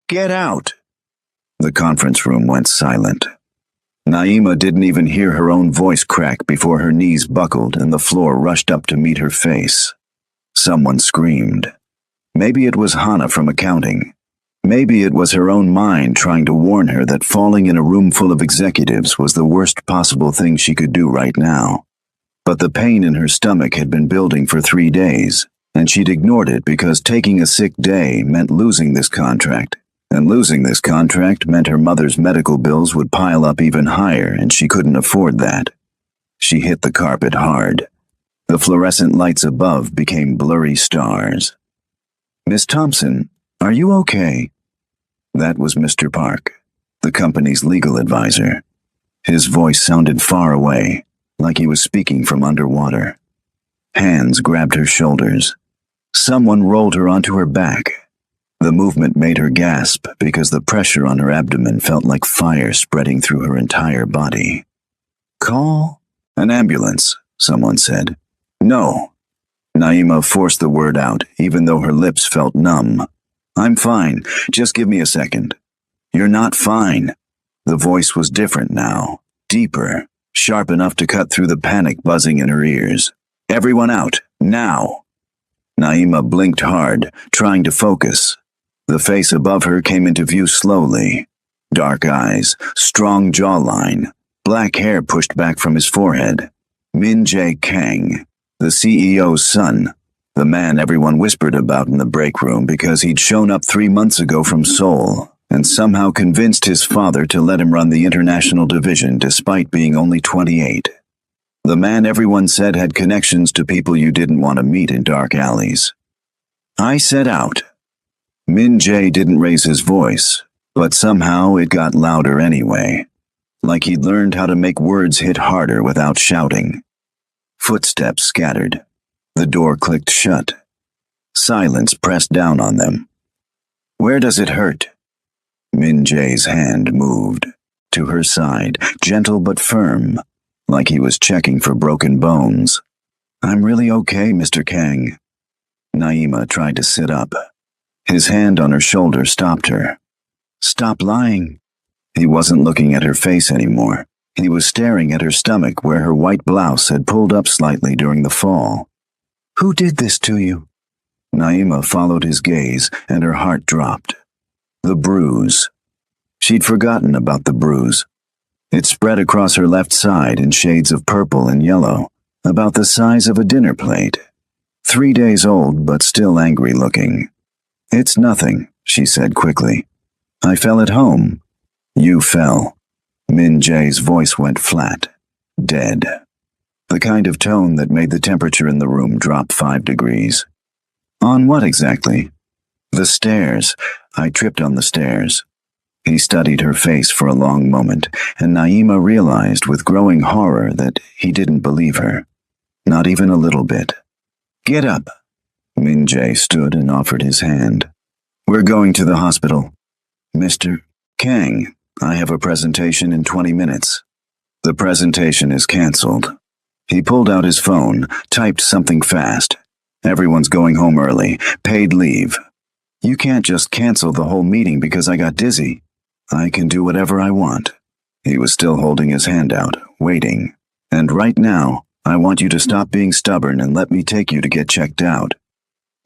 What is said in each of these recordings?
Get out! The conference room went silent. Naima didn't even hear her own voice crack before her knees buckled and the floor rushed up to meet her face. Someone screamed. Maybe it was Hannah from accounting. Maybe it was her own mind trying to warn her that falling in a room full of executives was the worst possible thing she could do right now. But the pain in her stomach had been building for 3 days, and she'd ignored it because taking a sick day meant losing this contract. And losing this contract meant her mother's medical bills would pile up even higher, and she couldn't afford that. She hit the carpet hard. The fluorescent lights above became blurry stars. "Miss Thompson, are you okay?" That was Mr. Park, the company's legal advisor. His voice sounded far away, like he was speaking from underwater. Hands grabbed her shoulders. Someone rolled her onto her back. The movement made her gasp because the pressure on her abdomen felt like fire spreading through her entire body. "Call an ambulance," someone said. "No." Naima forced the word out, even though her lips felt numb. "I'm fine. Just give me a second." "You're not fine." The voice was different now, deeper, sharp enough to cut through the panic buzzing in her ears. "Everyone out, now." Naima blinked hard, trying to focus. The face above her came into view slowly. Dark eyes, strong jawline, black hair pushed back from his forehead. Min Jae Kang, the CEO's son, the man everyone whispered about in the break room because he'd shown up 3 months ago from Seoul and somehow convinced his father to let him run the international division despite being only 28. The man everyone said had connections to people you didn't want to meet in dark alleys. "I said out." Min Jae didn't raise his voice, but somehow it got louder anyway, like he'd learned how to make words hit harder without shouting. Footsteps scattered. The door clicked shut. Silence pressed down on them. "Where does it hurt?" Min Jae's hand moved. To her side, gentle but firm, like he was checking for broken bones. "I'm really okay, Mr. Kang." Naima tried to sit up. His hand on her shoulder stopped her. "Stop lying." He wasn't looking at her face anymore. He was staring at her stomach where her white blouse had pulled up slightly during the fall. "Who did this to you?" Naima followed his gaze, and her heart dropped. The bruise. She'd forgotten about the bruise. It spread across her left side in shades of purple and yellow, about the size of a dinner plate. 3 days old, but still angry looking. "It's nothing," she said quickly. "I fell at home." "You fell." Min Jae's voice went flat, dead. The kind of tone that made the temperature in the room drop 5 degrees. "On what exactly?" "The stairs. I tripped on the stairs." He studied her face for a long moment, and Naima realized with growing horror that he didn't believe her. Not even a little bit. "Get up." Min Jae stood and offered his hand. "We're going to the hospital." "Mr. Kang, I have a presentation in 20 minutes. "The presentation is canceled." He pulled out his phone, typed something fast. "Everyone's going home early. Paid leave." "You can't just cancel the whole meeting because I got dizzy." "I can do whatever I want." He was still holding his hand out, waiting. "And right now, I want you to stop being stubborn and let me take you to get checked out."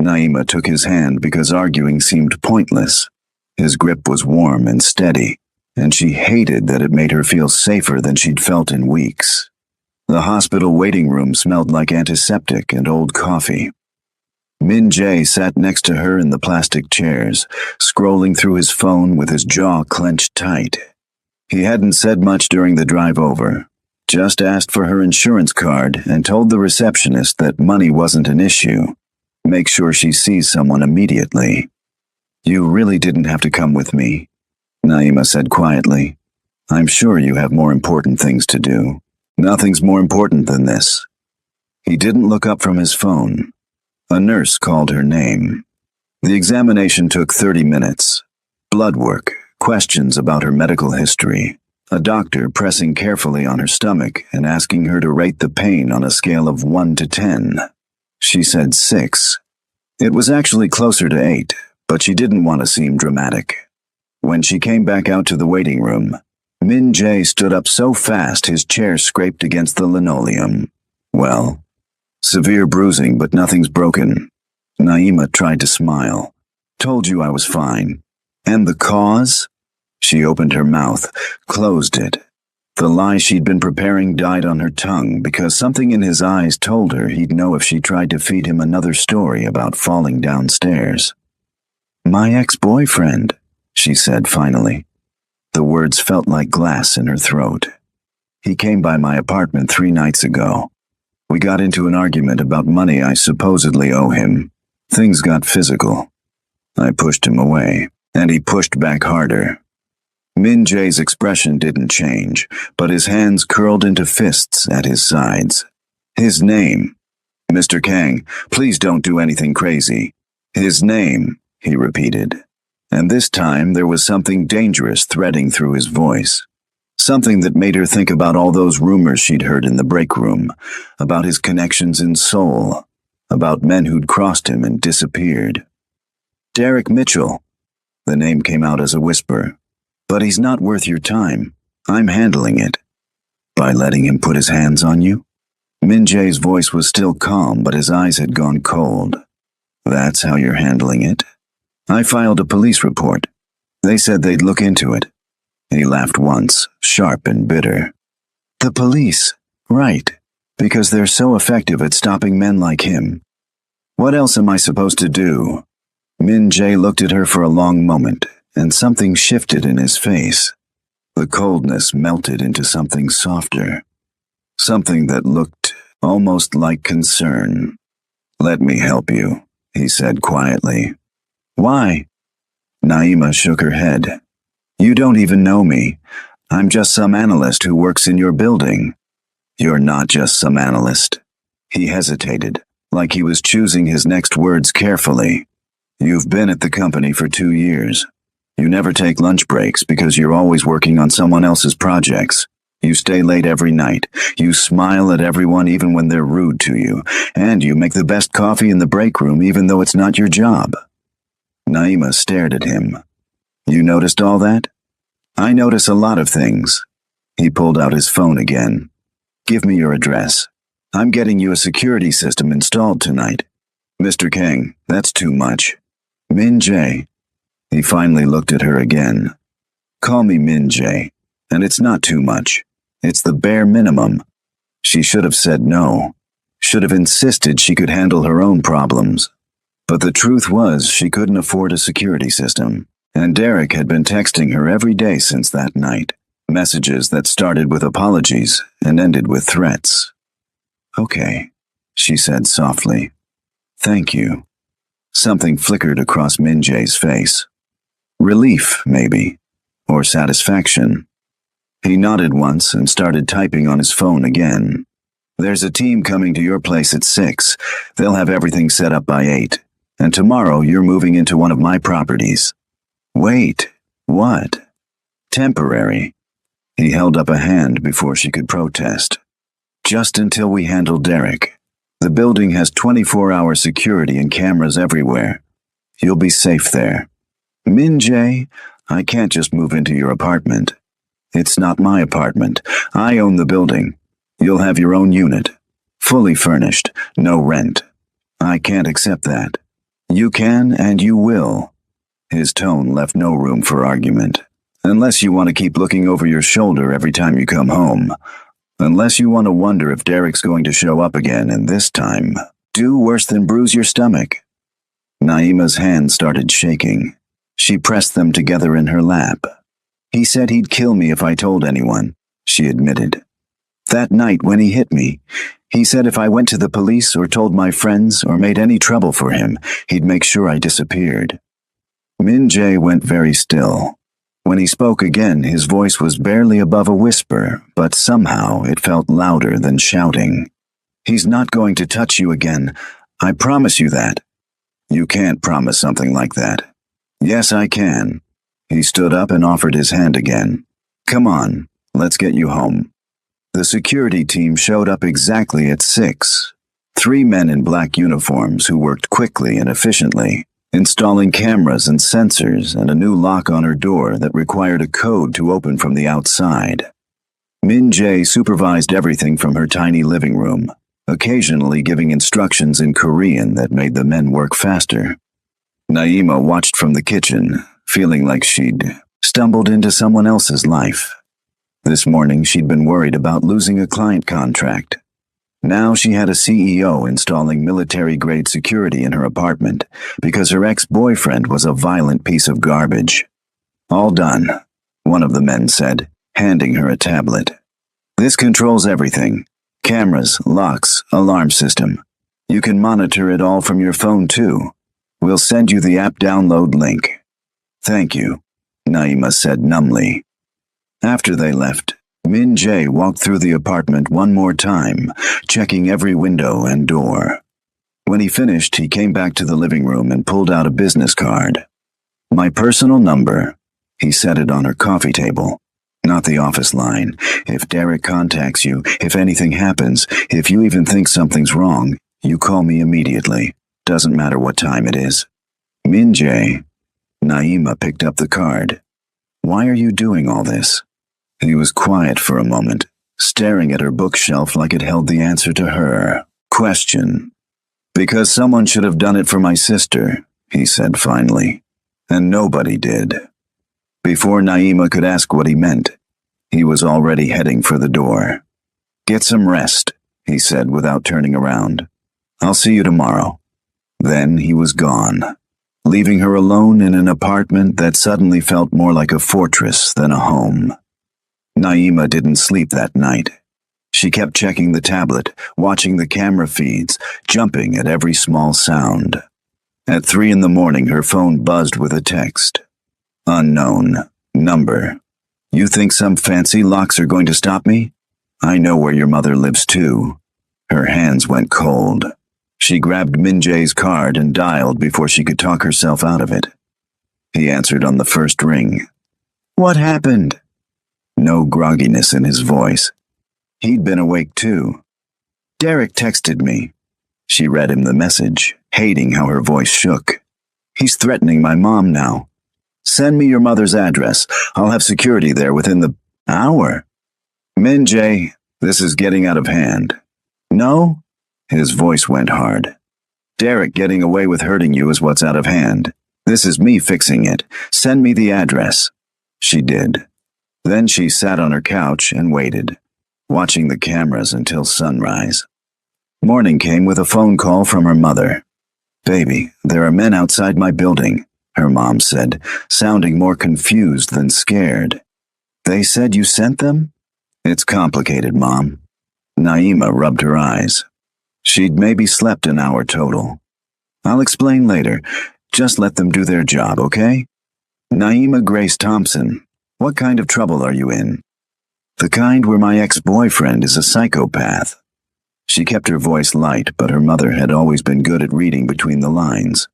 Naima took his hand because arguing seemed pointless. His grip was warm and steady, and she hated that it made her feel safer than she'd felt in weeks. The hospital waiting room smelled like antiseptic and old coffee. Min Jae sat next to her in the plastic chairs, scrolling through his phone with his jaw clenched tight. He hadn't said much during the drive over, just asked for her insurance card and told the receptionist that money wasn't an issue. Make sure she sees someone immediately. "You really didn't have to come with me," Naima said quietly. "I'm sure you have more important things to do. Nothing's more important than this." He didn't look up from his phone. A nurse called her name. The examination took 30 minutes. Blood work, questions about her medical history, a doctor pressing carefully on her stomach and asking her to rate the pain on a scale of 1 to 10. She said 6. It was actually closer to 8, but she didn't want to seem dramatic. When she came back out to the waiting room, Min Jae stood up so fast his chair scraped against the linoleum. Well, severe bruising, but nothing's broken. Naima tried to smile. Told you I was fine. And the cause? She opened her mouth, closed it. The lie she'd been preparing died on her tongue because something in his eyes told her he'd know if she tried to feed him another story about falling downstairs. My ex-boyfriend, she said finally. The words felt like glass in her throat. He came by my apartment 3 nights ago. We got into an argument about money I supposedly owe him. Things got physical. I pushed him away, and he pushed back harder. Min Jae's expression didn't change, but his hands curled into fists at his sides. His name. Mr. Kang, please don't do anything crazy. His name, he repeated. And this time there was something dangerous threading through his voice. Something that made her think about all those rumors she'd heard in the break room, about his connections in Seoul, about men who'd crossed him and disappeared. Derek Mitchell. The name came out as a whisper. But he's not worth your time. I'm handling it. By letting him put his hands on you? Min Jae's voice was still calm, but his eyes had gone cold. That's how you're handling it? I filed a police report. They said they'd look into it. He laughed once, sharp and bitter. The police? Right. Because they're so effective at stopping men like him. What else am I supposed to do? Min Jae looked at her for a long moment, and something shifted in his face. The coldness melted into something softer. Something that looked almost like concern. Let me help you, he said quietly. Why? Naima shook her head. You don't even know me. I'm just some analyst who works in your building. You're not just some analyst. He hesitated, like he was choosing his next words carefully. You've been at the company for 2 years. You never take lunch breaks because you're always working on someone else's projects. You stay late every night. You smile at everyone even when they're rude to you. And you make the best coffee in the break room even though it's not your job. Naima stared at him. You noticed all that? I notice a lot of things. He pulled out his phone again. Give me your address. I'm getting you a security system installed tonight. Mr. Kang, that's too much. Min Jae. He finally looked at her again. Call me Min Jae, and it's not too much. It's the bare minimum. She should have said no. Should have insisted she could handle her own problems. But the truth was she couldn't afford a security system, and Derek had been texting her every day since that night. Messages that started with apologies and ended with threats. Okay, she said softly. Thank you. Something flickered across Min Jae's face. Relief, maybe, or satisfaction. He nodded once and started typing on his phone again. There's a team coming to your place at 6. They'll have everything set up by 8. And tomorrow you're moving into one of my properties. Wait, what? Temporary. He held up a hand before she could protest. Just until we handle Derek. The building has 24-hour security and cameras everywhere. You'll be safe there. Min Jae, I can't just move into your apartment. It's not my apartment. I own the building. You'll have your own unit. Fully furnished, no rent. I can't accept that. You can and you will. His tone left no room for argument. Unless you want to keep looking over your shoulder every time you come home. Unless you want to wonder if Derek's going to show up again and this time do worse than bruise your stomach. Naima's hands started shaking. She pressed them together in her lap. He said he'd kill me if I told anyone, she admitted. That night when he hit me, he said if I went to the police or told my friends or made any trouble for him, he'd make sure I disappeared. Min Jae went very still. When he spoke again, his voice was barely above a whisper, but somehow it felt louder than shouting. He's not going to touch you again. I promise you that. You can't promise something like that. Yes, I can. He stood up and offered his hand again. Come on, let's get you home. The security team showed up exactly at 6. 3 men in black uniforms who worked quickly and efficiently. installing cameras and sensors and a new lock on her door that required a code to open from the outside. Min Jae supervised everything from her tiny living room, occasionally giving instructions in Korean that made the men work faster. Naima watched from the kitchen, feeling like she'd stumbled into someone else's life. This morning she'd been worried about losing a client contract. Now she had a CEO installing military-grade security in her apartment because her ex-boyfriend was a violent piece of garbage. All done, one of the men said, handing her a tablet. This controls everything. Cameras, locks, alarm system. You can monitor it all from your phone too. We'll send you the app download link. Thank you, Naima said numbly. After they left, Min Jae walked through the apartment one more time, checking every window and door. When he finished, he came back to the living room and pulled out a business card. My personal number. He set it on her coffee table. Not the office line. If Derek contacts you, if anything happens, if you even think something's wrong, you call me immediately. Doesn't matter what time it is. Min Jae. Naima picked up the card. Why are you doing all this? He was quiet for a moment, staring at her bookshelf like it held the answer to her question. Because someone should have done it for my sister, he said finally, and nobody did. Before Naima could ask what he meant, he was already heading for the door. Get some rest, he said without turning around. I'll see you tomorrow. Then he was gone, leaving her alone in an apartment that suddenly felt more like a fortress than a home. Naima didn't sleep that night. She kept checking the tablet, watching the camera feeds, jumping at every small sound. At 3 a.m, her phone buzzed with a text. Unknown. Number. You think some fancy locks are going to stop me? I know where your mother lives too. Her hands went cold. She grabbed Min Jae's card and dialed before she could talk herself out of it. He answered on the first ring. What happened? No grogginess in his voice. He'd been awake too. Derek texted me. She read him the message, hating how her voice shook. He's threatening my mom now. Send me your mother's address. I'll have security there within the hour. Min Jae, this is getting out of hand. No? His voice went hard. Derek getting away with hurting you is what's out of hand. This is me fixing it. Send me the address. She did. Then she sat on her couch and waited, watching the cameras until sunrise. Morning came with a phone call from her mother. Baby, there are men outside my building, her mom said, sounding more confused than scared. They said you sent them? It's complicated, Mom. Naima rubbed her eyes. She'd maybe slept an hour total. I'll explain later. Just let them do their job, okay? Naima Grace Thompson. What kind of trouble are you in? The kind where my ex-boyfriend is a psychopath. She kept her voice light, but her mother had always been good at reading between the lines.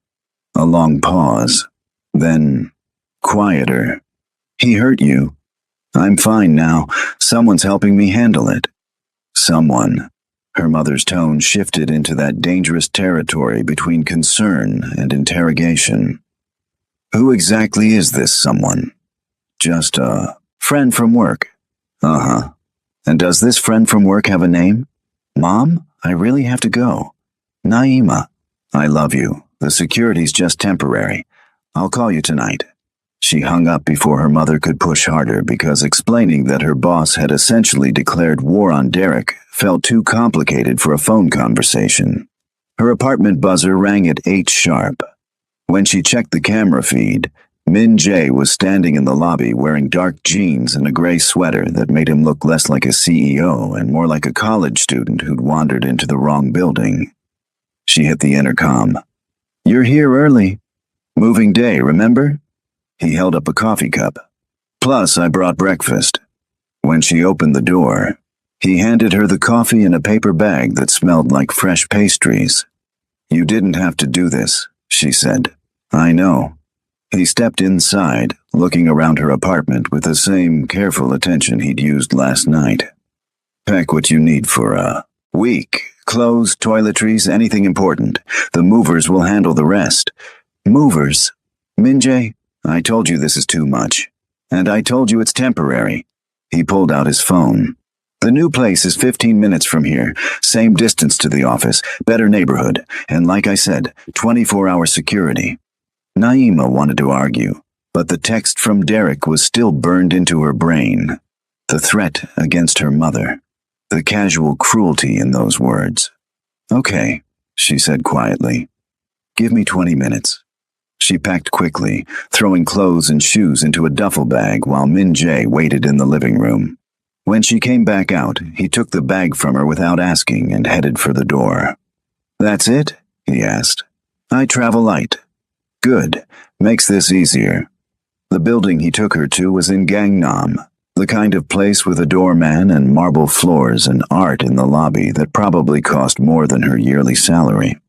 A long pause. Then, quieter. He hurt you. I'm fine now. Someone's helping me handle it. Someone. Her mother's tone shifted into that dangerous territory between concern and interrogation. Who exactly is this someone? Just a friend from work. Uh-huh. And does this friend from work have a name? Mom, I really have to go. Naima, I love you. The security's just temporary. I'll call you tonight. She hung up before her mother could push harder because explaining that her boss had essentially declared war on Derek felt too complicated for a phone conversation. Her apartment buzzer rang at 8 sharp. When she checked the camera feed, Min Jae was standing in the lobby wearing dark jeans and a gray sweater that made him look less like a CEO and more like a college student who'd wandered into the wrong building. She hit the intercom. You're here early. Moving day, remember? He held up a coffee cup. Plus, I brought breakfast. When she opened the door, he handed her the coffee in a paper bag that smelled like fresh pastries. You didn't have to do this, she said. I know. He stepped inside, looking around her apartment with the same careful attention he'd used last night. Pack what you need for a week. Clothes, toiletries, anything important. The movers will handle the rest. Movers. Minjae, I told you this is too much. And I told you it's temporary. He pulled out his phone. The new place is 15 minutes from here, same distance to the office, better neighborhood, and like I said, 24-hour security. Naima wanted to argue, but the text from Derek was still burned into her brain. The threat against her mother. The casual cruelty in those words. Okay, she said quietly. Give me 20 minutes. She packed quickly, throwing clothes and shoes into a duffel bag while Minjae waited in the living room. When she came back out, he took the bag from her without asking and headed for the door. That's it? He asked. I travel light. Good. Makes this easier. The building he took her to was in Gangnam, the kind of place with a doorman and marble floors and art in the lobby that probably cost more than her yearly salary.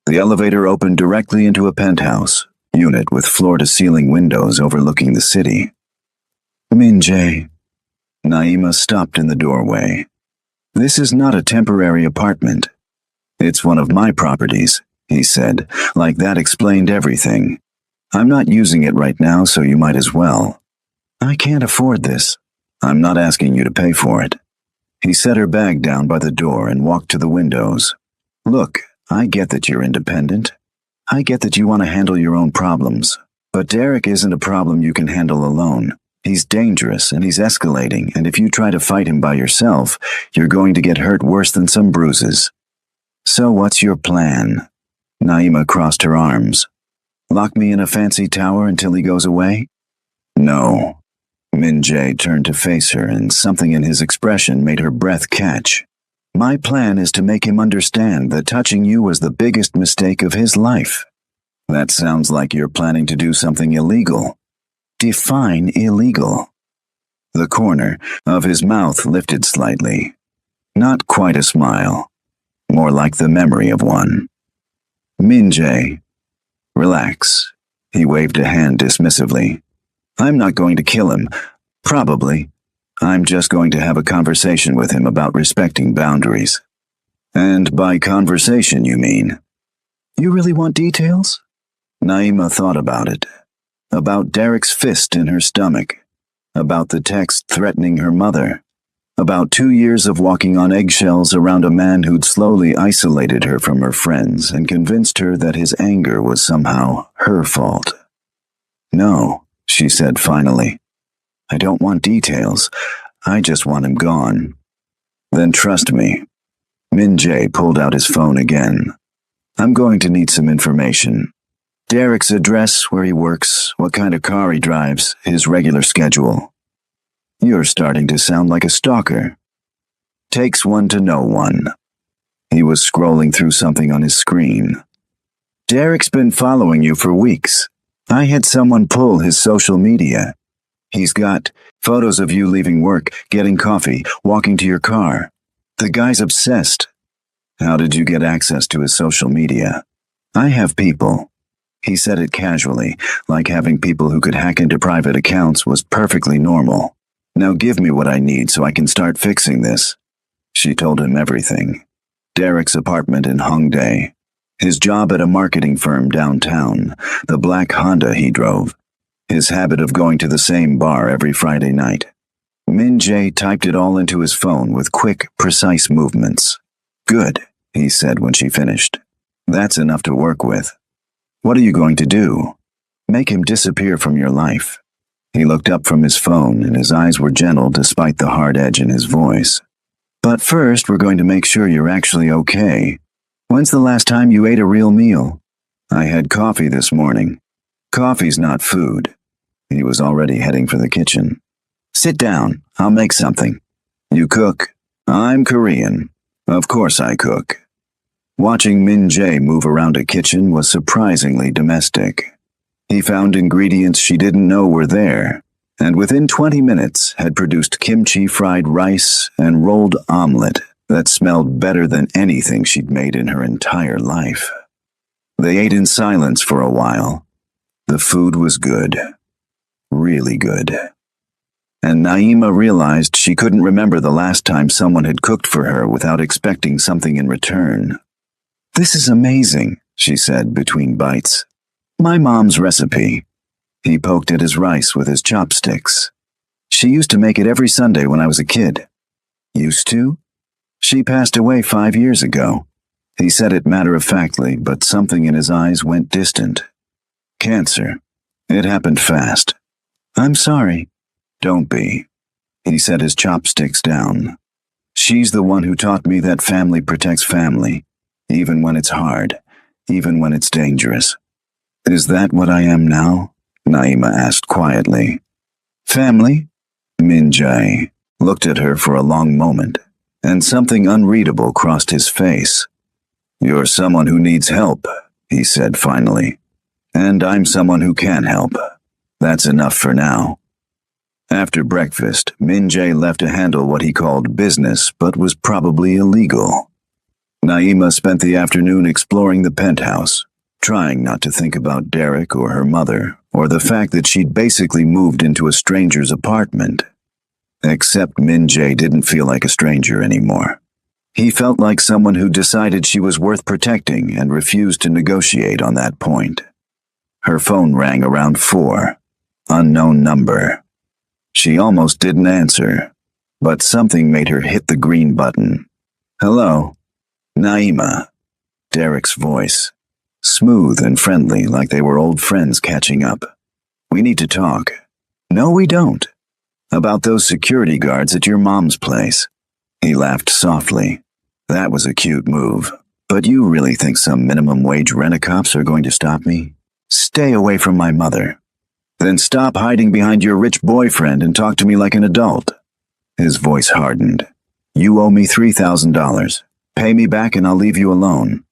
The elevator opened directly into a penthouse unit with floor-to-ceiling windows overlooking the city. Minjae. Naima stopped in the doorway. This is not a temporary apartment. It's one of my properties, he said, like that explained everything. I'm not using it right now, so you might as well. I can't afford this. I'm not asking you to pay for it. He set her bag down by the door and walked to the windows. Look, I get that you're independent. I get that you want to handle your own problems. But Derek isn't a problem you can handle alone. He's dangerous and he's escalating, and if you try to fight him by yourself, you're going to get hurt worse than some bruises. So what's your plan? Naima crossed her arms. Lock me in a fancy tower until he goes away? No. Minjae turned to face her, and something in his expression made her breath catch. My plan is to make him understand that touching you was the biggest mistake of his life. That sounds like you're planning to do something illegal. Define illegal. The corner of his mouth lifted slightly. Not quite a smile. More like the memory of one. Minjae. Relax. He waved a hand dismissively. I'm not going to kill him. Probably. I'm just going to have a conversation with him about respecting boundaries. And by conversation, you mean? You really want details? Naima thought about it. About Derek's fist in her stomach. About the text threatening her mother. About 2 years of walking on eggshells around a man who'd slowly isolated her from her friends and convinced her that his anger was somehow her fault. No, she said finally. I don't want details. I just want him gone. Then trust me. Minjae pulled out his phone again. I'm going to need some information. Derek's address, where he works, what kind of car he drives, his regular schedule. You're starting to sound like a stalker. Takes one to know one. He was scrolling through something on his screen. Derek's been following you for weeks. I had someone pull his social media. He's got photos of you leaving work, getting coffee, walking to your car. The guy's obsessed. How did you get access to his social media? I have people. He said it casually, like having people who could hack into private accounts was perfectly normal. Now give me what I need so I can start fixing this. She told him everything. Derek's apartment in Hongdae. His job at a marketing firm downtown. The black Honda he drove. His habit of going to the same bar every Friday night. Minjae typed it all into his phone with quick, precise movements. Good, he said when she finished. That's enough to work with. What are you going to do? Make him disappear from your life. He looked up from his phone, and his eyes were gentle despite the hard edge in his voice. But first, we're going to make sure you're actually okay. When's the last time you ate a real meal? I had coffee this morning. Coffee's not food. He was already heading for the kitchen. Sit down. I'll make something. You cook? I'm Korean. Of course I cook. Watching Minjae move around a kitchen was surprisingly domestic. He found ingredients she didn't know were there, and within 20 minutes had produced kimchi fried rice and rolled omelet that smelled better than anything she'd made in her entire life. They ate in silence for a while. The food was good. Really good. And Naima realized she couldn't remember the last time someone had cooked for her without expecting something in return. This is amazing, she said between bites. My mom's recipe. He poked at his rice with his chopsticks. She used to make it every Sunday when I was a kid. Used to? She passed away 5 years ago. He said it matter-of-factly, but something in his eyes went distant. Cancer. It happened fast. I'm sorry. Don't be. He set his chopsticks down. She's the one who taught me that family protects family, even when it's hard, even when it's dangerous. Is that what I am now? Naima asked quietly. Family? Min-jae looked at her for a long moment, and something unreadable crossed his face. You're someone who needs help, he said finally. And I'm someone who can help. That's enough for now. After breakfast, Min-jae left to handle what he called business, but was probably illegal. Naima spent the afternoon exploring the penthouse, trying not to think about Derek or her mother, or the fact that she'd basically moved into a stranger's apartment. Except Min-jae didn't feel like a stranger anymore. He felt like someone who decided she was worth protecting and refused to negotiate on that point. Her phone rang around 4. Unknown number. She almost didn't answer, but something made her hit the green button. Hello? Naima. Derek's voice. Smooth and friendly, like they were old friends catching up. We need to talk. No, we don't. About those security guards at your mom's place. He laughed softly. That was a cute move. But you really think some minimum wage rent-a-cops are going to stop me? Stay away from my mother. Then stop hiding behind your rich boyfriend and talk to me like an adult. His voice hardened. You owe me $3,000. Pay me back and I'll leave you alone.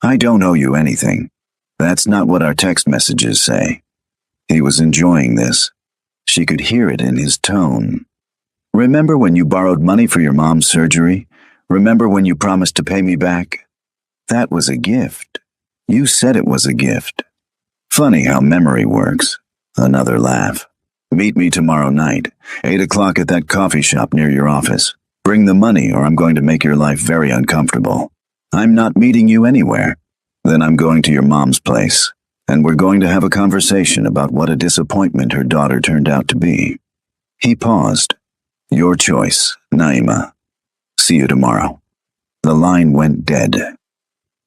I don't owe you anything. That's not what our text messages say. He was enjoying this. She could hear it in his tone. Remember when you borrowed money for your mom's surgery? Remember when you promised to pay me back? That was a gift. You said it was a gift. Funny how memory works. Another laugh. Meet me tomorrow night, 8 o'clock at that coffee shop near your office. Bring the money or I'm going to make your life very uncomfortable. I'm not meeting you anywhere. Then I'm going to your mom's place, and we're going to have a conversation about what a disappointment her daughter turned out to be. He paused. Your choice, Naima. See you tomorrow. The line went dead.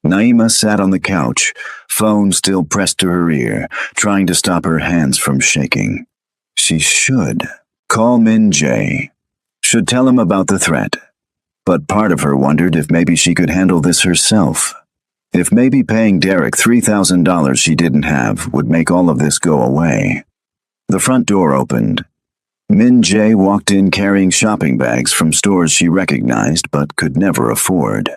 Naima sat on the couch, phone still pressed to her ear, trying to stop her hands from shaking. She should call Min-jae. Should tell him about the threat. But part of her wondered if maybe she could handle this herself. If maybe paying Derek $3,000 she didn't have would make all of this go away. The front door opened. Min-jae walked in carrying shopping bags from stores she recognized but could never afford.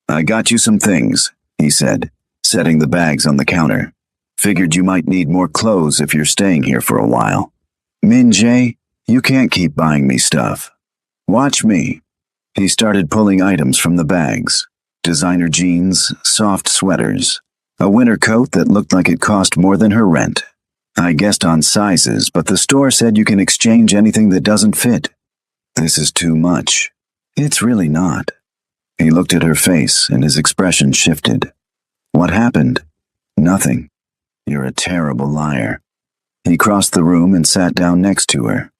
I got you some things, he said, setting the bags on the counter. Figured you might need more clothes if you're staying here for a while. Min-jae, you can't keep buying me stuff. Watch me. He started pulling items from the bags. Designer jeans, soft sweaters, a winter coat that looked like it cost more than her rent. I guessed on sizes, but the store said you can exchange anything that doesn't fit. This is too much. It's really not. He looked at her face, and his expression shifted. What happened? Nothing. You're a terrible liar. He crossed the room and sat down next to her.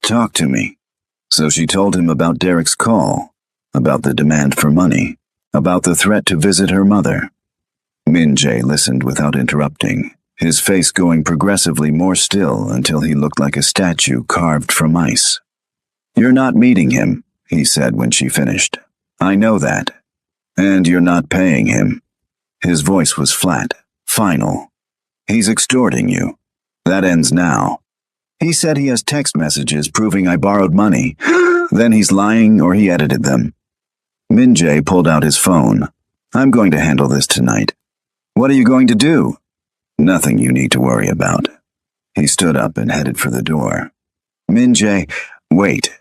Talk to me. So she told him about Derek's call, about the demand for money, about the threat to visit her mother. Min-jae listened without interrupting, his face going progressively more still until he looked like a statue carved from ice. You're not meeting him, he said when she finished. I know that. And you're not paying him. His voice was flat, final. He's extorting you. That ends now. He said he has text messages proving I borrowed money. Then he's lying or he edited them. Min-jae pulled out his phone. I'm going to handle this tonight. What are you going to do? Nothing you need to worry about. He stood up and headed for the door. Min-jae, wait.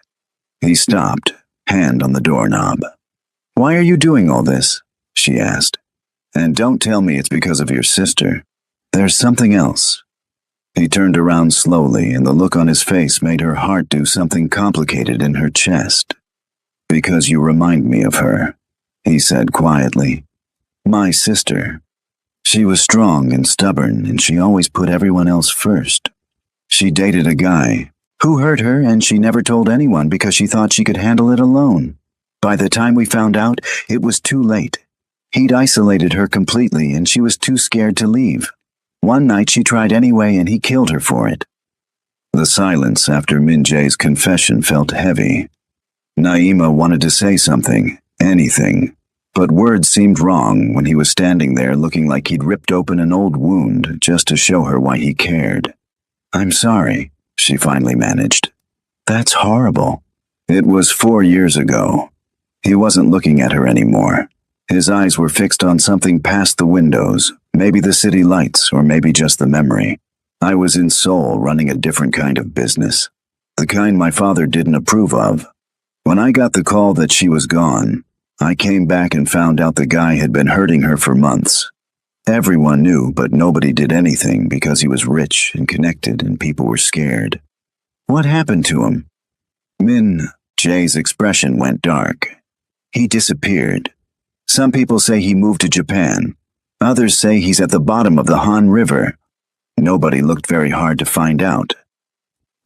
He stopped, hand on the doorknob. Why are you doing all this? She asked. And don't tell me it's because of your sister. There's something else. He turned around slowly, and the look on his face made her heart do something complicated in her chest. Because you remind me of her, he said quietly. My sister. She was strong and stubborn, and she always put everyone else first. She dated a guy who hurt her, and she never told anyone because she thought she could handle it alone. By the time we found out, it was too late. He'd isolated her completely, and she was too scared to leave. One night she tried anyway, and he killed her for it. The silence after Min Jae's confession felt heavy. Naima wanted to say something, anything, but words seemed wrong when he was standing there looking like he'd ripped open an old wound just to show her why he cared. "I'm sorry," she finally managed. "That's horrible." It was 4 years ago. He wasn't looking at her anymore. His eyes were fixed on something past the windows, maybe the city lights, or maybe just the memory. I was in Seoul running a different kind of business, the kind my father didn't approve of. When I got the call that she was gone, I came back and found out the guy had been hurting her for months. Everyone knew, but nobody did anything because he was rich and connected and people were scared. What happened to him? Min Jae's expression went dark. He disappeared. Some people say he moved to Japan. Others say he's at the bottom of the Han River. Nobody looked very hard to find out.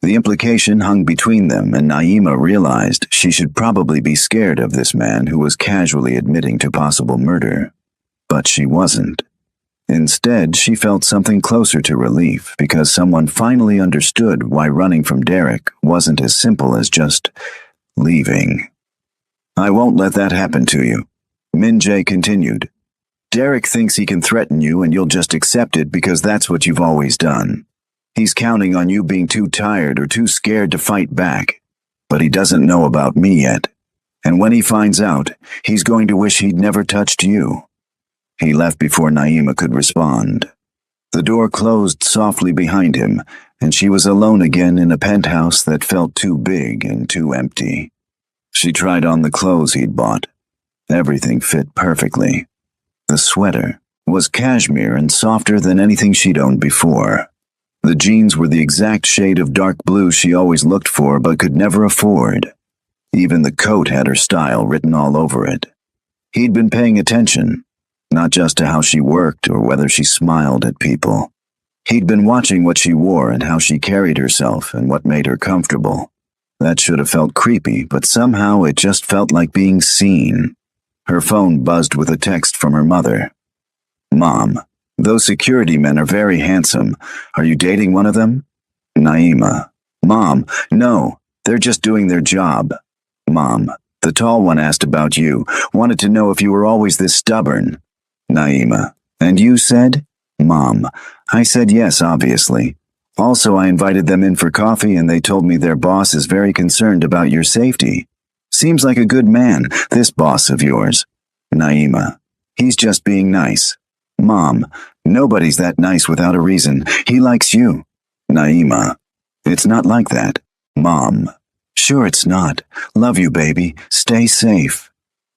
The implication hung between them, and Naima realized she should probably be scared of this man who was casually admitting to possible murder. But she wasn't. Instead, she felt something closer to relief because someone finally understood why running from Derek wasn't as simple as just leaving. "I won't let that happen to you," Min Jae continued. "Derek thinks he can threaten you and you'll just accept it because that's what you've always done. He's counting on you being too tired or too scared to fight back. But he doesn't know about me yet. And when he finds out, he's going to wish he'd never touched you." He left before Naima could respond. The door closed softly behind him, and she was alone again in a penthouse that felt too big and too empty. She tried on the clothes he'd bought. Everything fit perfectly. The sweater was cashmere and softer than anything she'd owned before. The jeans were the exact shade of dark blue she always looked for but could never afford. Even the coat had her style written all over it. He'd been paying attention, not just to how she worked or whether she smiled at people. He'd been watching what she wore and how she carried herself and what made her comfortable. That should have felt creepy, but somehow it just felt like being seen. Her phone buzzed with a text from her mother. "Mom, those security men are very handsome. Are you dating one of them?" Naima. "Mom, no, they're just doing their job." "Mom, the tall one asked about you, wanted to know if you were always this stubborn." Naima. "And you said?" "Mom, I said yes, obviously. Also, I invited them in for coffee and they told me their boss is very concerned about your safety. Seems like a good man, this boss of yours." Naima. "He's just being nice." "Mom, nobody's that nice without a reason. He likes you." Naima. "It's not like that." Mom. "Sure it's not. Love you, baby. Stay safe."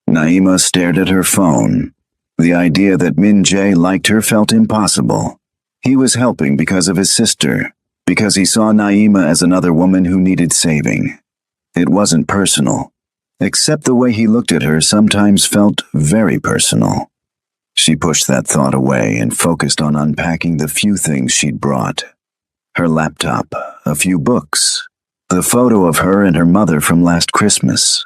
Naima stared at her phone. The idea that Min Jae liked her felt impossible. He was helping because of his sister, because he saw Naima as another woman who needed saving. It wasn't personal, except the way he looked at her sometimes felt very personal. She pushed that thought away and focused on unpacking the few things she'd brought. Her laptop, a few books, the photo of her and her mother from last Christmas.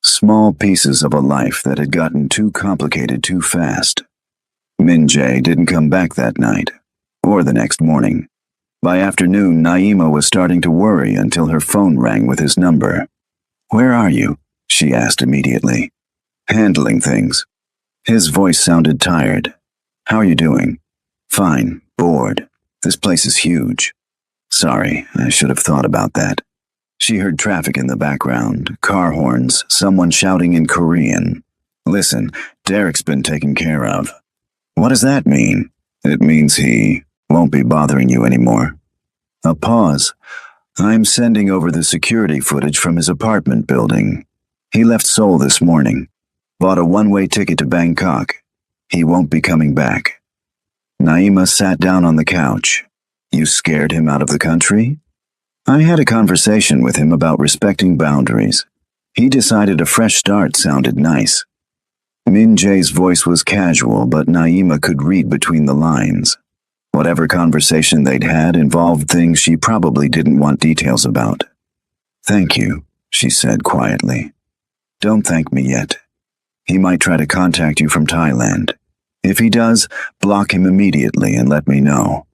Small pieces of a life that had gotten too complicated too fast. Min Jae didn't come back that night, or the next morning. By afternoon, Naima was starting to worry until her phone rang with his number. "Where are you?" she asked immediately. "Handling things." His voice sounded tired. "How are you doing?" "Fine, bored. This place is huge." "Sorry, I should have thought about that." She heard traffic in the background, car horns, someone shouting in Korean. "Listen, Derek's been taken care of." "What does that mean?" "It means he won't be bothering you anymore." A pause. "I'm sending over the security footage from his apartment building. He left Seoul this morning. Bought a one-way ticket to Bangkok. He won't be coming back." Naima sat down on the couch. "You scared him out of the country?" "I had a conversation with him about respecting boundaries. He decided a fresh start sounded nice." Min Jae's voice was casual, but Naima could read between the lines. Whatever conversation they'd had involved things she probably didn't want details about. "Thank you," she said quietly. "Don't thank me yet. He might try to contact you from Thailand. If he does, block him immediately and let me know."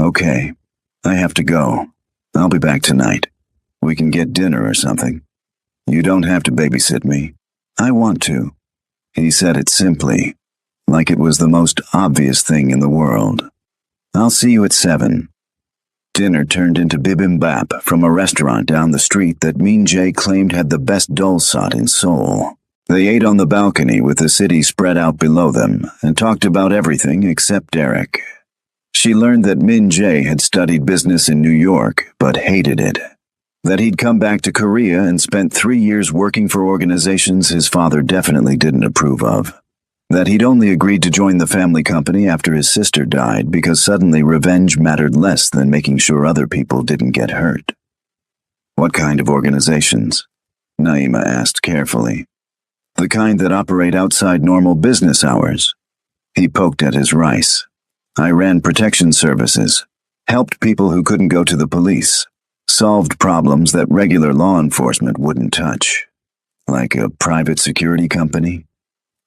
"Okay, I have to go. I'll be back tonight. We can get dinner or something. You don't have to babysit me. I want to." He said it simply, like it was the most obvious thing in the world. "I'll see you at 7. Dinner turned into bibimbap from a restaurant down the street that Min Jae claimed had the best dolsot in Seoul. They ate on the balcony with the city spread out below them and talked about everything except Derek. She learned that Min Jae had studied business in New York but hated it. That he'd come back to Korea and spent 3 years working for organizations his father definitely didn't approve of. That he'd only agreed to join the family company after his sister died because suddenly revenge mattered less than making sure other people didn't get hurt. "What kind of organizations?" Naima asked carefully. "The kind that operate outside normal business hours." He poked at his rice. "I ran protection services, helped people who couldn't go to the police, solved problems that regular law enforcement wouldn't touch." "Like a private security company?"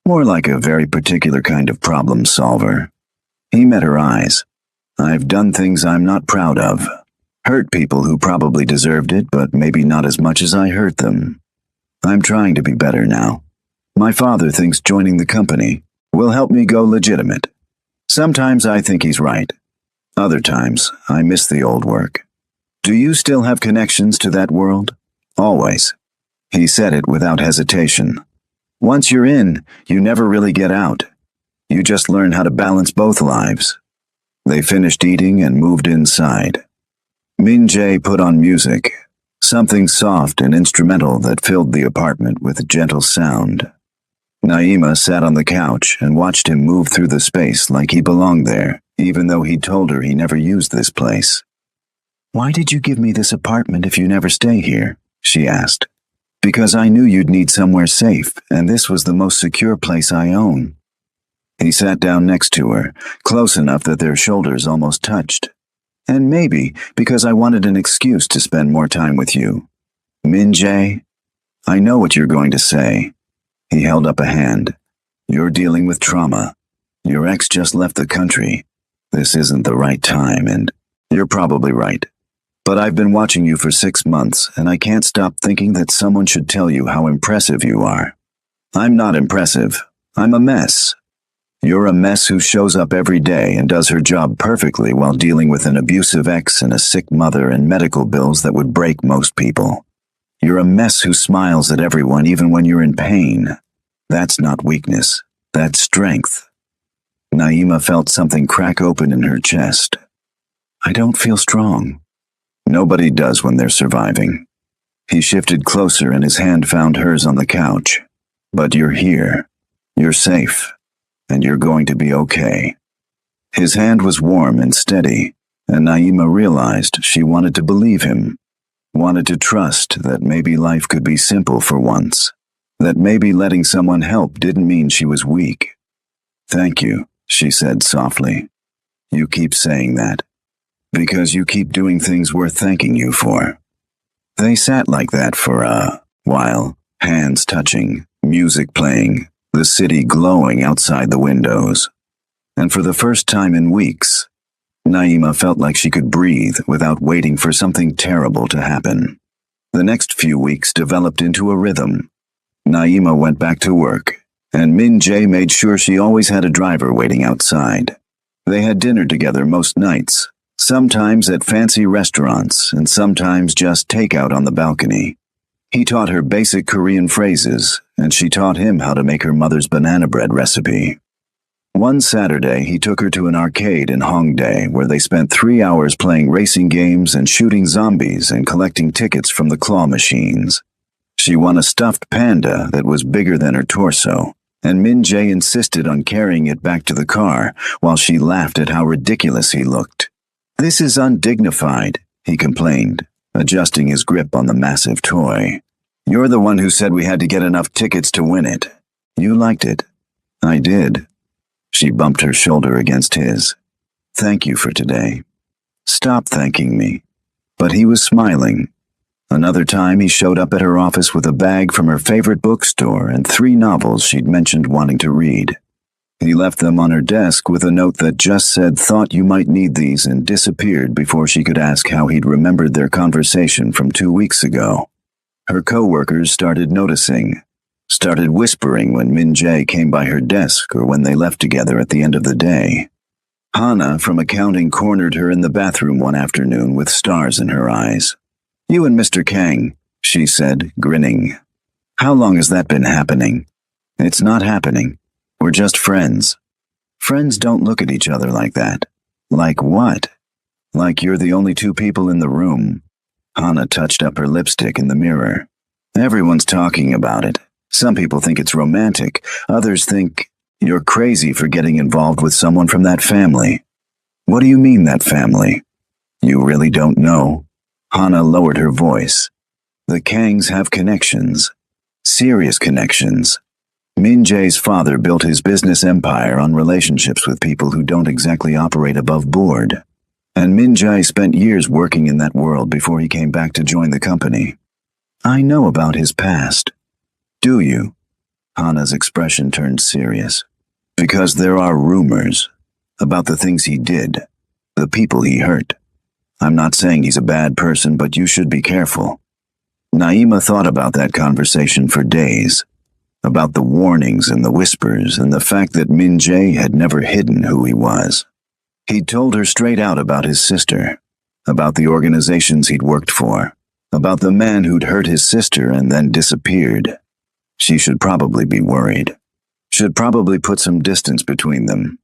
"More like a very particular kind of problem solver." He met her eyes. "I've done things I'm not proud of. Hurt people who probably deserved it, but maybe not as much as I hurt them. I'm trying to be better now. My father thinks joining the company will help me go legitimate. Sometimes I think he's right. Other times, I miss the old work." "Do you still have connections to that world?" "Always." He said it without hesitation. "Once you're in, you never really get out. You just learn how to balance both lives." They finished eating and moved inside. Min Jae put on music, something soft and instrumental that filled the apartment with gentle sound. Naima sat on the couch and watched him move through the space like he belonged there, even though he'd told her he never used this place. "Why did you give me this apartment if you never stay here?" she asked. "Because I knew you'd need somewhere safe, and this was the most secure place I own." He sat down next to her, close enough that their shoulders almost touched. "And maybe because I wanted an excuse to spend more time with you. Min Jae, I know what you're going to say." He held up a hand. "You're dealing with trauma. Your ex just left the country. This isn't the right time, and you're probably right. But I've been watching you for 6 months, and I can't stop thinking that someone should tell you how impressive you are. I'm not impressive. I'm a mess. You're a mess who shows up every day and does her job perfectly while dealing with an abusive ex and a sick mother and medical bills that would break most people. You're a mess who smiles at everyone even when you're in pain. That's not weakness. That's strength." Naima felt something crack open in her chest. "I don't feel strong." "Nobody does when they're surviving." He shifted closer and his hand found hers on the couch. "But you're here. You're safe. And you're going to be okay." His hand was warm and steady, and Naima realized she wanted to believe him. Wanted to trust that maybe life could be simple for once. That maybe letting someone help didn't mean she was weak. "Thank you," she said softly. "You keep saying that. Because you keep doing things worth thanking you for." They sat like that for a while, hands touching, music playing, the city glowing outside the windows. And for the first time in weeks, Naima felt like she could breathe without waiting for something terrible to happen. The next few weeks developed into a rhythm. Naima went back to work, and Min Jae made sure she always had a driver waiting outside. They had dinner together most nights, sometimes at fancy restaurants and sometimes just takeout on the balcony. He taught her basic Korean phrases, and she taught him how to make her mother's banana bread recipe. One Saturday, he took her to an arcade in Hongdae where they spent 3 hours playing racing games and shooting zombies and collecting tickets from the claw machines. She won a stuffed panda that was bigger than her torso, and Min Jae insisted on carrying it back to the car while she laughed at how ridiculous he looked. "This is undignified," he complained, adjusting his grip on the massive toy. "You're the one who said we had to get enough tickets to win it. You liked it. I did. She bumped her shoulder against his. Thank you for today. Stop thanking me. But he was smiling. Another time he showed up at her office with a bag from her favorite bookstore and 3 novels she'd mentioned wanting to read. He left them on her desk with a note that just said, "Thought you might need these," and disappeared before she could ask how he'd remembered their conversation from 2 weeks ago. Her co-workers started noticing, started whispering when Min Jae came by her desk or when they left together at the end of the day. Hana from accounting cornered her in the bathroom one afternoon with stars in her eyes. "You and Mr. Kang," she said, grinning. "How long has that been happening?" "It's not happening. We're just friends." "Friends don't look at each other like that." "Like what?" "Like you're the only 2 people in the room." Hana touched up her lipstick in the mirror. "Everyone's talking about it. Some people think it's romantic. Others think you're crazy for getting involved with someone from that family." "What do you mean, that family?" "You really don't know?" Hana lowered her voice. "The Kangs have connections. Serious connections. Min Jae's father built his business empire on relationships with people who don't exactly operate above board. And Min Jae spent years working in that world before he came back to join the company." "I know about his past." "Do you?" Hana's expression turned serious. "Because there are rumors about the things he did, the people he hurt. I'm not saying he's a bad person, but you should be careful." Naima thought about that conversation for days, about the warnings and the whispers and the fact that Min Jae had never hidden who he was. He'd told her straight out about his sister, about the organizations he'd worked for, about the man who'd hurt his sister and then disappeared. She should probably be worried. Should probably put some distance between them.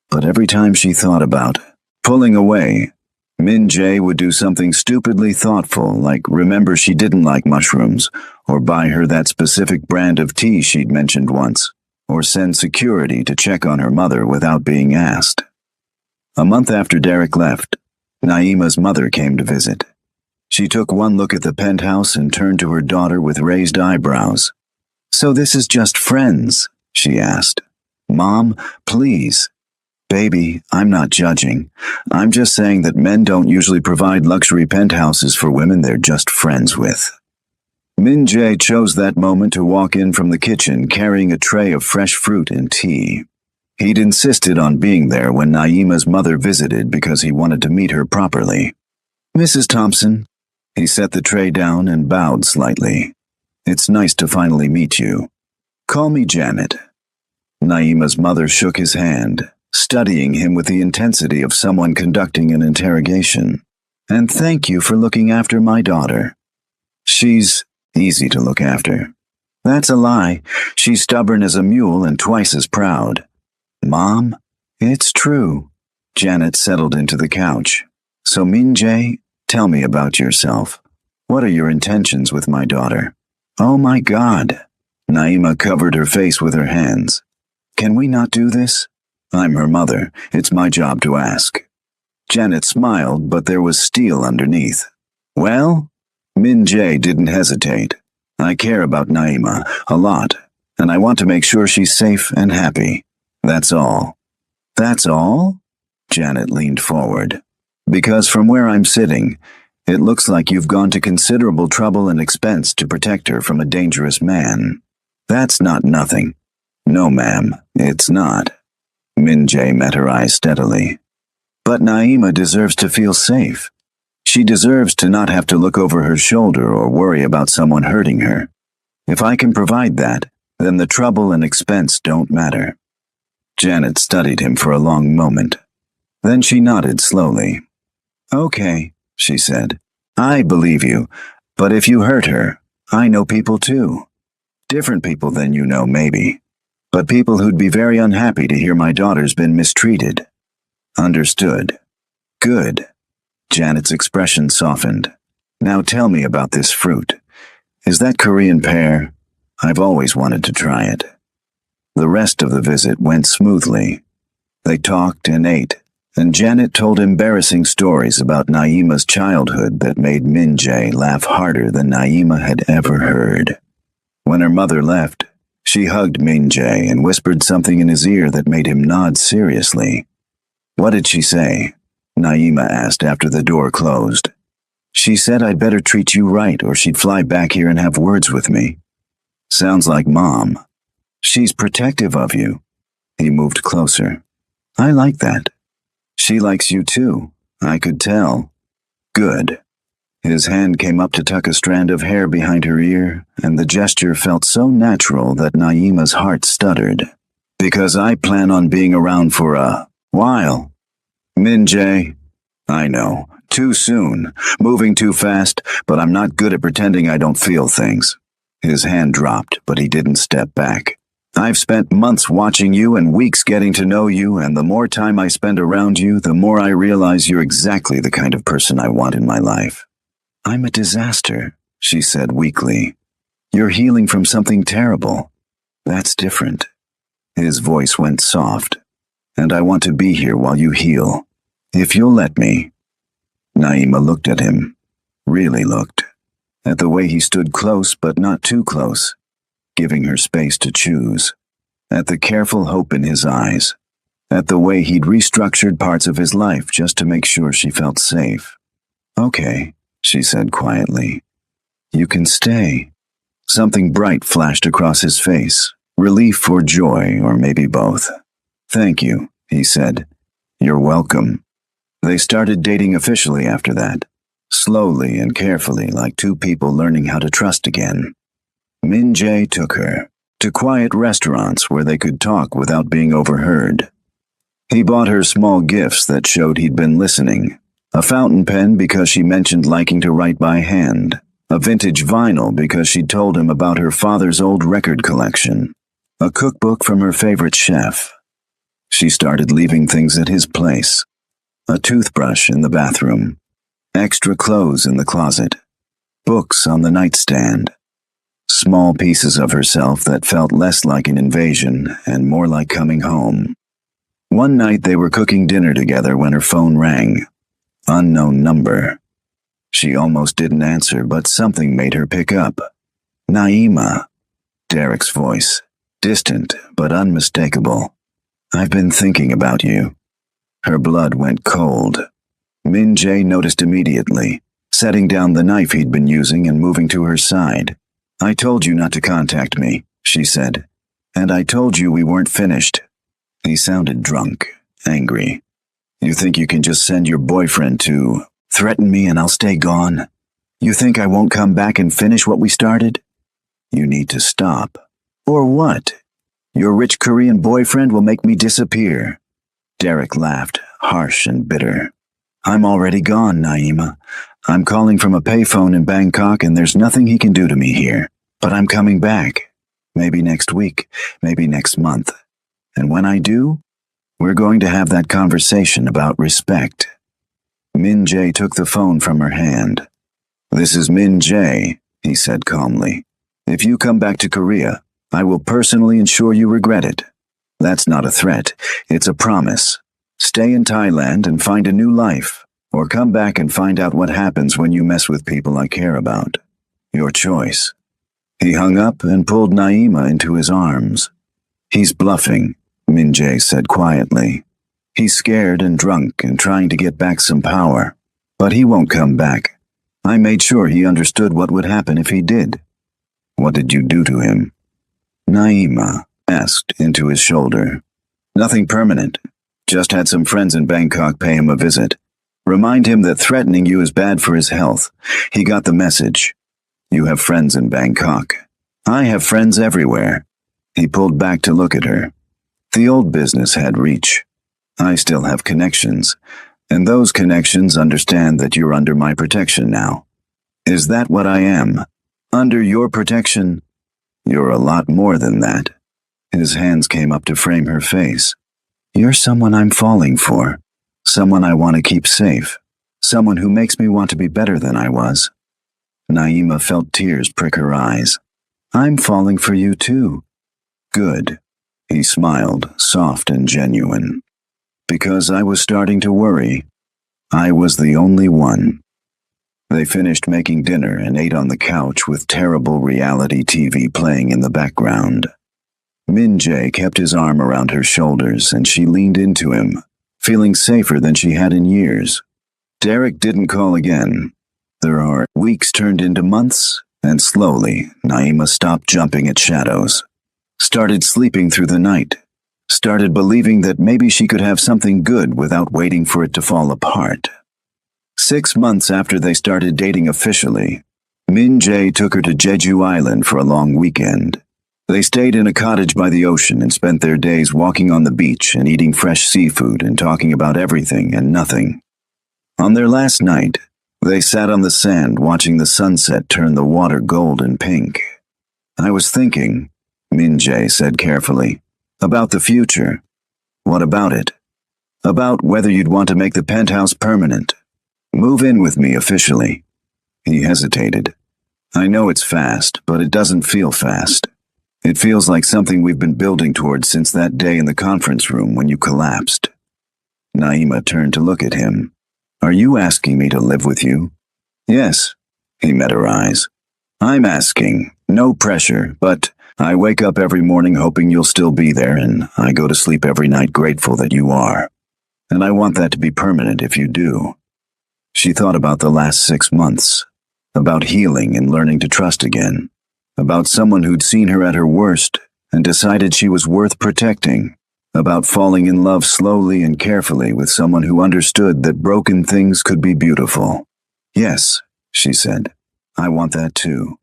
But every time she thought about pulling away, Min Jae would do something stupidly thoughtful, like remember she didn't like mushrooms, or buy her that specific brand of tea she'd mentioned once, or send security to check on her mother without being asked. A month after Derek left, Naima's mother came to visit. She took one look at the penthouse and turned to her daughter with raised eyebrows. "So this is just friends?" she asked. "Mom, please." "Baby, I'm not judging. I'm just saying that men don't usually provide luxury penthouses for women they're just friends with." Min Jae chose that moment to walk in from the kitchen carrying a tray of fresh fruit and tea. He'd insisted on being there when Naima's mother visited because he wanted to meet her properly. "Mrs. Thompson." He set the tray down and bowed slightly. "It's nice to finally meet you. Call me Janet." Naima's mother shook his hand, studying him with the intensity of someone conducting an interrogation. "And thank you for looking after my daughter." "She's easy to look after." "That's a lie. She's stubborn as a mule and twice as proud." "Mom, it's true." Janet settled into the couch. "So Min Jae, tell me about yourself. What are your intentions with my daughter?" "Oh my God." Naima covered her face with her hands. "Can we not do this?" "I'm her mother. It's my job to ask." Janet smiled, but there was steel underneath. "Well?" Min Jae didn't hesitate. "I care about Naima a lot, and I want to make sure she's safe and happy. That's all." "That's all?" Janet leaned forward. "Because from where I'm sitting, it looks like you've gone to considerable trouble and expense to protect her from a dangerous man." "That's not nothing." "No, ma'am, it's not." Min Jae met her eyes steadily. "But Naima deserves to feel safe. She deserves to not have to look over her shoulder or worry about someone hurting her. If I can provide that, then the trouble and expense don't matter." Janet studied him for a long moment. Then she nodded slowly. "Okay," she said. "I believe you, but if you hurt her, I know people too. Different people than you know, maybe. But people who'd be very unhappy to hear my daughter's been mistreated." "Understood." "Good." Janet's expression softened. "Now tell me about this fruit. Is that Korean pear? I've always wanted to try it." The rest of the visit went smoothly. They talked and ate, and Janet told embarrassing stories about Naima's childhood that made Min Jae laugh harder than Naima had ever heard. When her mother left, She hugged Min Jae and whispered something in his ear that made him nod seriously. What did she say? Naima asked after the door closed. She said I'd better treat you right or she'd fly back here and have words with me. Sounds like Mom. She's protective of you. He moved closer. I like that. She likes you too. I could tell. Good. His hand came up to tuck a strand of hair behind her ear, and the gesture felt so natural that Naima's heart stuttered. Because I plan on being around for a while. Min Jae. I know. Too soon. Moving too fast, but I'm not good at pretending I don't feel things. His hand dropped, but he didn't step back. I've spent months watching you and weeks getting to know you, and the more time I spend around you, the more I realize you're exactly the kind of person I want in my life. I'm a disaster, she said weakly. You're healing from something terrible. That's different. His voice went soft. And I want to be here while you heal. If you'll let me. Naima looked at him. Really looked. At the way he stood close but not too close, giving her space to choose. At the careful hope in his eyes. At the way he'd restructured parts of his life just to make sure she felt safe. Okay, she said quietly. You can stay. Something bright flashed across his face. Relief or joy, or maybe both. Thank you, he said. You're welcome. They started dating officially after that. Slowly and carefully, like two people learning how to trust again. Min Jae took her to quiet restaurants where they could talk without being overheard. He bought her small gifts that showed he'd been listening. A fountain pen because she mentioned liking to write by hand. A vintage vinyl because she'd told him about her father's old record collection. A cookbook from her favorite chef. She started leaving things at his place. A toothbrush in the bathroom. Extra clothes in the closet. Books on the nightstand. Small pieces of herself that felt less like an invasion and more like coming home. One night they were cooking dinner together when her phone rang. Unknown number. She almost didn't answer, but something made her pick up. Naima. Derek's voice. Distant, but unmistakable. I've been thinking about you. Her blood went cold. Min Jae noticed immediately, setting down the knife he'd been using and moving to her side. I told you not to contact me, she said. And I told you we weren't finished. He sounded drunk, angry. You think you can just send your boyfriend to threaten me and I'll stay gone? You think I won't come back and finish what we started? You need to stop. Or what? Your rich Korean boyfriend will make me disappear. Derek laughed, harsh and bitter. I'm already gone, Naima. I'm calling from a payphone in Bangkok and there's nothing he can do to me here. But I'm coming back. Maybe next week, maybe next month. And when I do, we're going to have that conversation about respect. Min Jae took the phone from her hand. This is Min Jae, he said calmly. If you come back to Korea, I will personally ensure you regret it. That's not a threat, it's a promise. Stay in Thailand and find a new life, or come back and find out what happens when you mess with people I care about. Your choice. He hung up and pulled Naima into his arms. He's bluffing, Min Jae said quietly. He's scared and drunk and trying to get back some power. But he won't come back. I made sure he understood what would happen if he did. What did you do to him? Naima asked into his shoulder. Nothing permanent. Just had some friends in Bangkok pay him a visit. Remind him that threatening you is bad for his health. He got the message. You have friends in Bangkok. I have friends everywhere. He pulled back to look at her. The old business had reach. I still have connections, and those connections understand that you're under my protection now. Is that what I am? Under your protection? You're a lot more than that. His hands came up to frame her face. You're someone I'm falling for. Someone I want to keep safe. Someone who makes me want to be better than I was. Naima felt tears prick her eyes. I'm falling for you too. Good. He smiled, soft and genuine. Because I was starting to worry. I was the only one. They finished making dinner and ate on the couch with terrible reality TV playing in the background. Min Jae kept his arm around her shoulders and she leaned into him, feeling safer than she had in years. Derek didn't call again. Weeks turned into months, and slowly, Naima stopped jumping at shadows. Started sleeping through the night. Started believing that maybe she could have something good without waiting for it to fall apart. 6 months after they started dating officially, Min Jae took her to Jeju Island for a long weekend. They stayed in a cottage by the ocean and spent their days walking on the beach and eating fresh seafood and talking about everything and nothing. On their last night, they sat on the sand watching the sunset turn the water gold and pink. "I was thinking," Min Jae said carefully, "about the future." "What about it?" "About whether you'd want to make the penthouse permanent. Move in with me officially." He hesitated. "I know it's fast, but it doesn't feel fast. It feels like something we've been building towards since that day in the conference room when you collapsed." Naima turned to look at him. "Are you asking me to live with you?" "Yes." He met her eyes. "I'm asking. No pressure, but I wake up every morning hoping you'll still be there, and I go to sleep every night grateful that you are. And I want that to be permanent if you do." She thought about the last 6 months, about healing and learning to trust again, about someone who'd seen her at her worst and decided she was worth protecting, about falling in love slowly and carefully with someone who understood that broken things could be beautiful. "Yes," she said, "I want that too."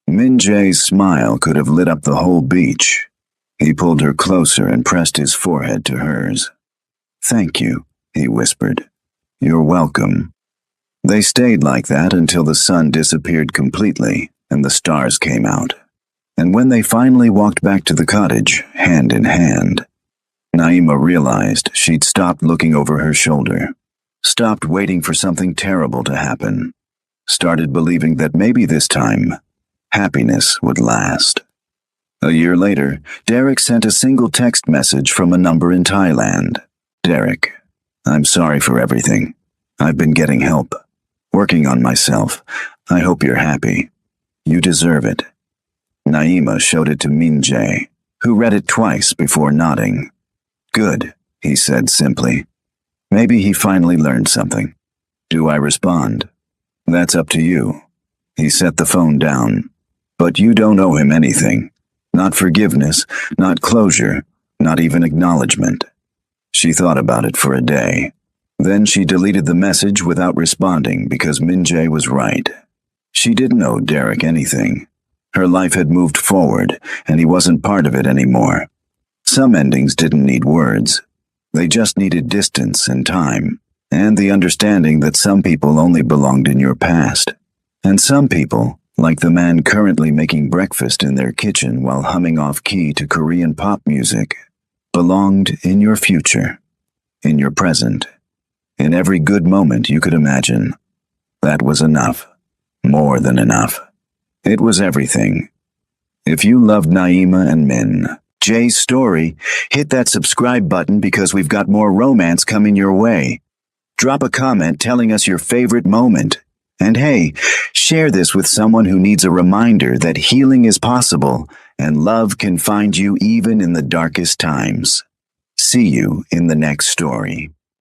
Min Jae's smile could have lit up the whole beach. He pulled her closer and pressed his forehead to hers. "Thank you," he whispered. "You're welcome." They stayed like that until the sun disappeared completely and the stars came out. And when they finally walked back to the cottage, hand in hand, Naima realized she'd stopped looking over her shoulder, stopped waiting for something terrible to happen, started believing that maybe this time, happiness would last. A year later, Derek sent a single text message from a number in Thailand. "Derek, I'm sorry for everything. I've been getting help, working on myself. I hope you're happy. You deserve it." Naima showed it to Min Jae, who read it twice before nodding. "Good," he said simply. Maybe he finally learned something. "Do I respond?" "That's up to you." He set the phone down. "But you don't owe him anything. Not forgiveness, not closure, not even acknowledgement." She thought about it for a day. Then she deleted the message without responding because Min Jae was right. She didn't owe Derek anything. Her life had moved forward, and he wasn't part of it anymore. Some endings didn't need words. They just needed distance and time, and the understanding that some people only belonged in your past. And some people, like the man currently making breakfast in their kitchen while humming off-key to Korean pop music, belonged in your future, in your present, in every good moment you could imagine. That was enough. More than enough. It was everything. If you loved Naima and Min Jae's story, hit that subscribe button because we've got more romance coming your way. Drop a comment telling us your favorite moment. And hey, share this with someone who needs a reminder that healing is possible and love can find you even in the darkest times. See you in the next story.